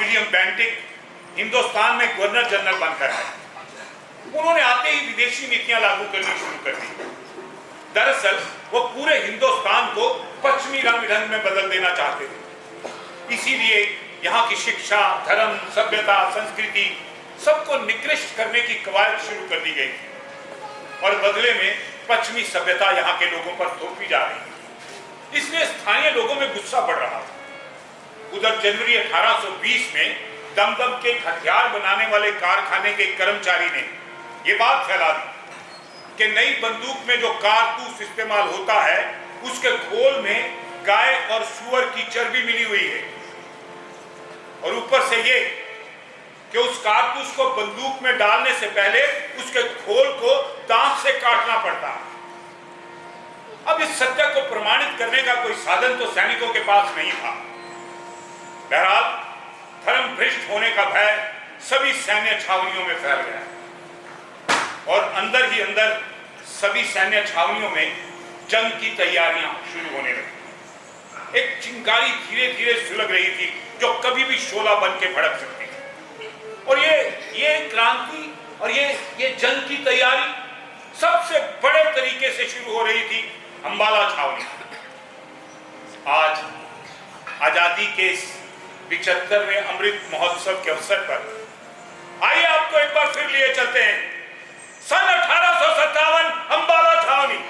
William Bentinck Hindustan में governor general बनकर आए। उन्होंने आते ही विदेशी नीतियां लागू करनी शुरू कर दी। दरअसल वो पूरे हिंदुस्तान को पश्चिमी रंग में बदल देना चाहते थे। इसीलिए यहाँ की शिक्षा, धर्म, सभ्यता, संस्कृति सबको निकृष्ट करने की कवायद शुरू कर दी गई थी और बदले में पश्चिमी सभ्यता यहाँ के लोगों पर थोपी जा रही थी। इसलिए स्थानीय लोगों में गुस्सा बढ़ रहा था। उधर जनवरी 1820 में दमदम के हथियार बनाने वाले कारखाने के कर्मचारी ने यह बात फैला दी कि नई बंदूक में जो कारतूस इस्तेमाल होता है उसके खोल में गाय और सूअर की चर्बी मिली हुई है और ऊपर से ये कि उस कारतूस को बंदूक में डालने से पहले उसके खोल को दांत से काटना पड़ता है। अब इस सत्य को प्रमाणित करने का कोई साधन तो सैनिकों के पास नहीं था। बहरहाल धर्म भ्रष्ट होने का भय सभी सैन्य छावनियों में फैल गया और अंदर ही अंदर सभी सैन्य छावनियों में जंग की तैयारियां शुरू होने लगी। एक चिंगारी धीरे धीरे सुलग रही थी जो कभी भी शोला बन के भड़क सकती थी और ये क्रांति और ये जंग की तैयारी सबसे बड़े तरीके से शुरू हो रही थी अंबाला छावनी। आज आजादी के 75वें अमृत महोत्सव के अवसर पर आइए आपको एक बार फिर लिए चलते हैं सन 1857 अंबाला छावनी।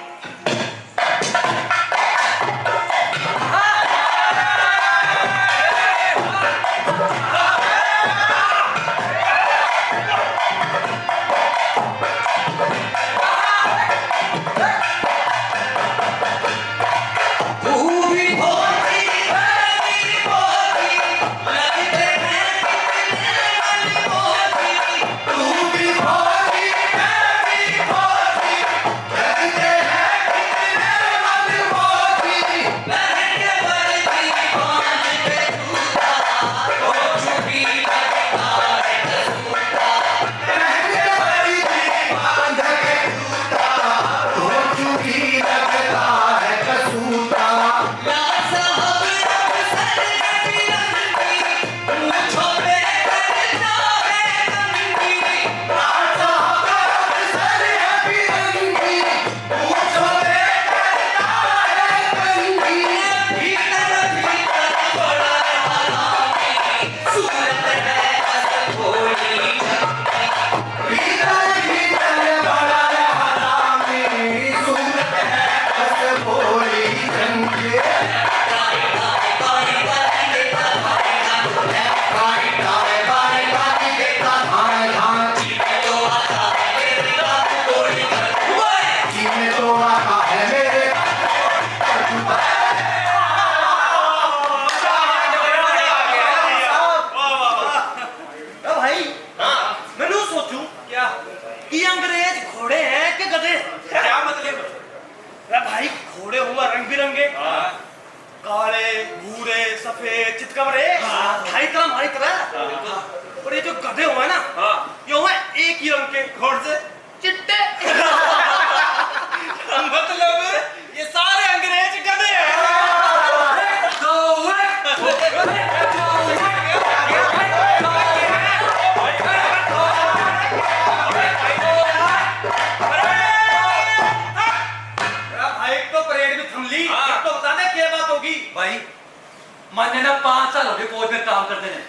मैंने ना 5 साल हो गए फौज में काम करते हैं।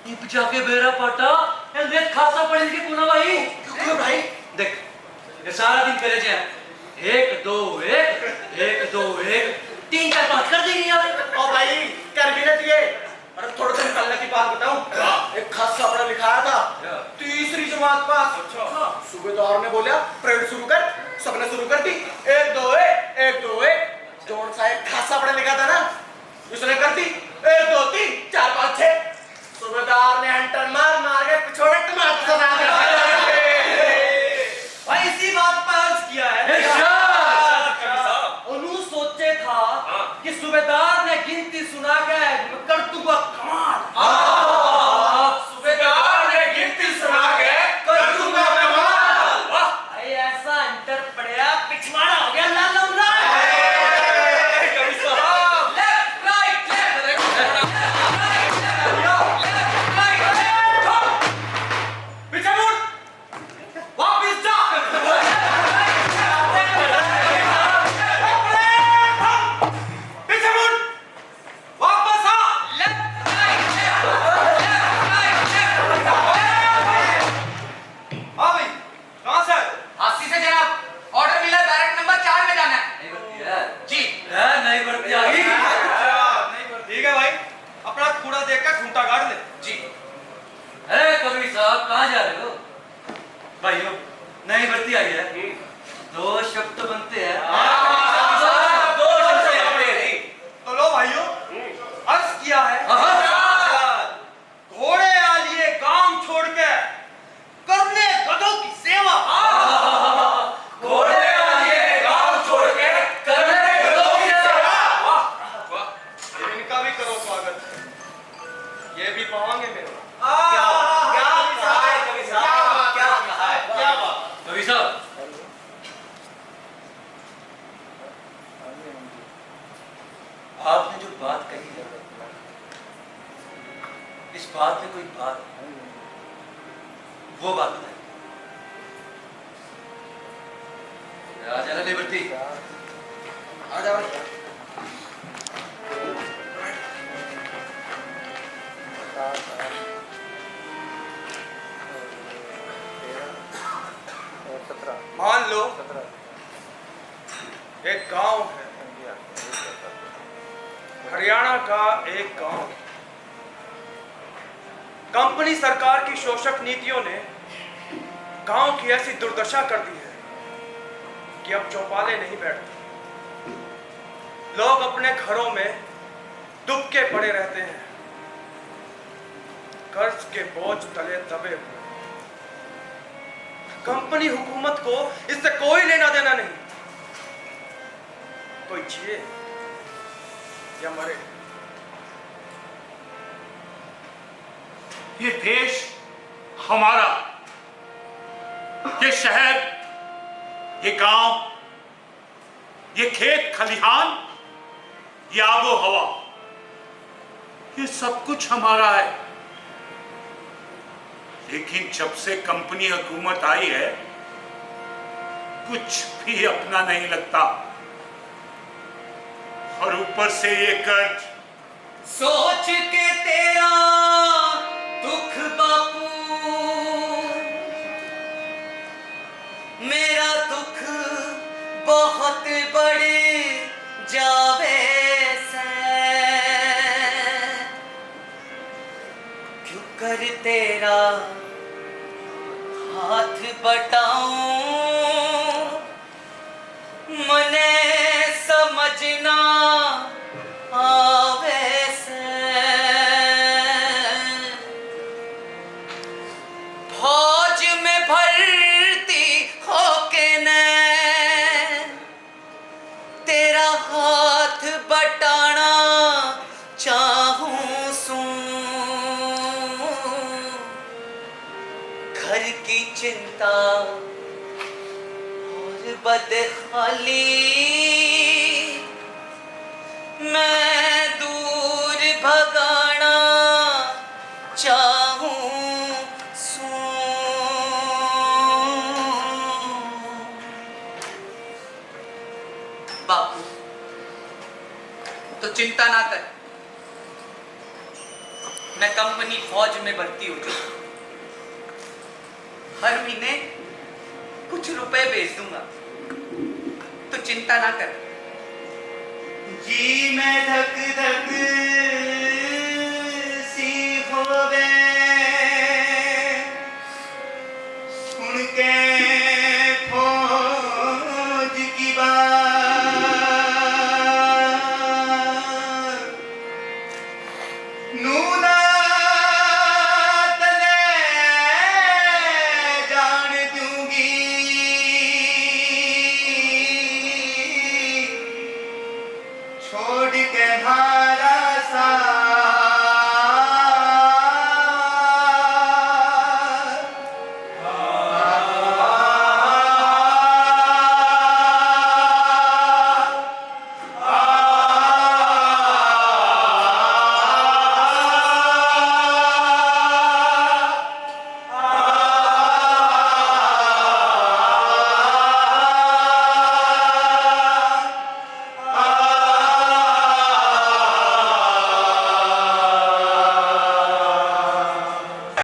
ये जाके बेरा पाटा अंग्रेज खासा पढ़े लिखे कोना भाई। क्यों भाई? देख ये सारा दिन करे जे 1 2 1 1 2 1 3 4 5 कर देंगे यार। ओ भाई कर भी ना दिए। अरे थोड़ा दिन पहले की बात बताऊं, एक खासा पढ़ा लिखा था, तीसरी जमात पास। अच्छा। सूबेदार ने बोला परेड शुरू कर, सबने शुरू कर दी। 1 2 1 1 2 1 जोर सा एक खासा पढ़ा लिखा था ना, उसने कर दी 1 2 3 4 5 6। सूबेदार ने हंटर मार मार के पिछोड़े टमाटर सजा भाई इसी बात पर अर्ज किया है। उन्होंने सोचे था कि सूबेदार ने गिनती सुना के कर दूंगा कमाल। सूबेदार ने गिनती सुना के कर दूंगा कमाल। भाई ऐसा हंटर पड़ेगा पिछवाड़ा हो गया लाल लौंडा। भाइयों, नई भर्ती आई है, 2 शब्द तो बनते हैं। तो लो भाइयों, अर्ज किया है, घोड़े आलिए काम छोड़ के करने गधों की सेवा। घोड़े आलिए काम छोड़ के करने गधों की सेवा। इनका भी करो स्वागत, ये भी पावांगे मेरे। कवि साहब, आपने जो बात कही है, इस बात में कोई बात है, वो बात बताइए। आ जाना लिबर्टी। आ जाओ। मान लो एक गांव है, हरियाणा का एक गांव। कंपनी सरकार की शोषक नीतियों ने गांव की ऐसी दुर्दशा कर दी है कि अब चौपाले नहीं बैठते। लोग अपने घरों में दुबके पड़े रहते हैं, कर्ज के बोझ तले दबे हुए। कंपनी हुकूमत को इससे कोई लेना देना नहीं। कोई जिए या मरे। ये देश हमारा, ये शहर, ये गांव, ये खेत खलिहान, ये आबो हवा, ये सब कुछ हमारा है। लेकिन जब से कंपनी हुकूमत आई है, कुछ भी अपना नहीं लगता। और ऊपर से ये कर्ज। सोच के तेरा दुख बापू, मेरा दुख बहुत बड़े जावे से, क्यों कर तेरा हाथ बटाऊं, मने समझना आवे से। फौज में भर्ती होके ने तेरा हाथ बटाना चाहूं सूं, घर की चिंता और बदहाली मैं दूर भगाना चाहूं सूं। बापू तो चिंता ना कर, मैं कंपनी फौज में भर्ती हो चुका, हर महीने कुछ रुपए भेज दूंगा, तो चिंता ना कर। जी में धक धक सी होवे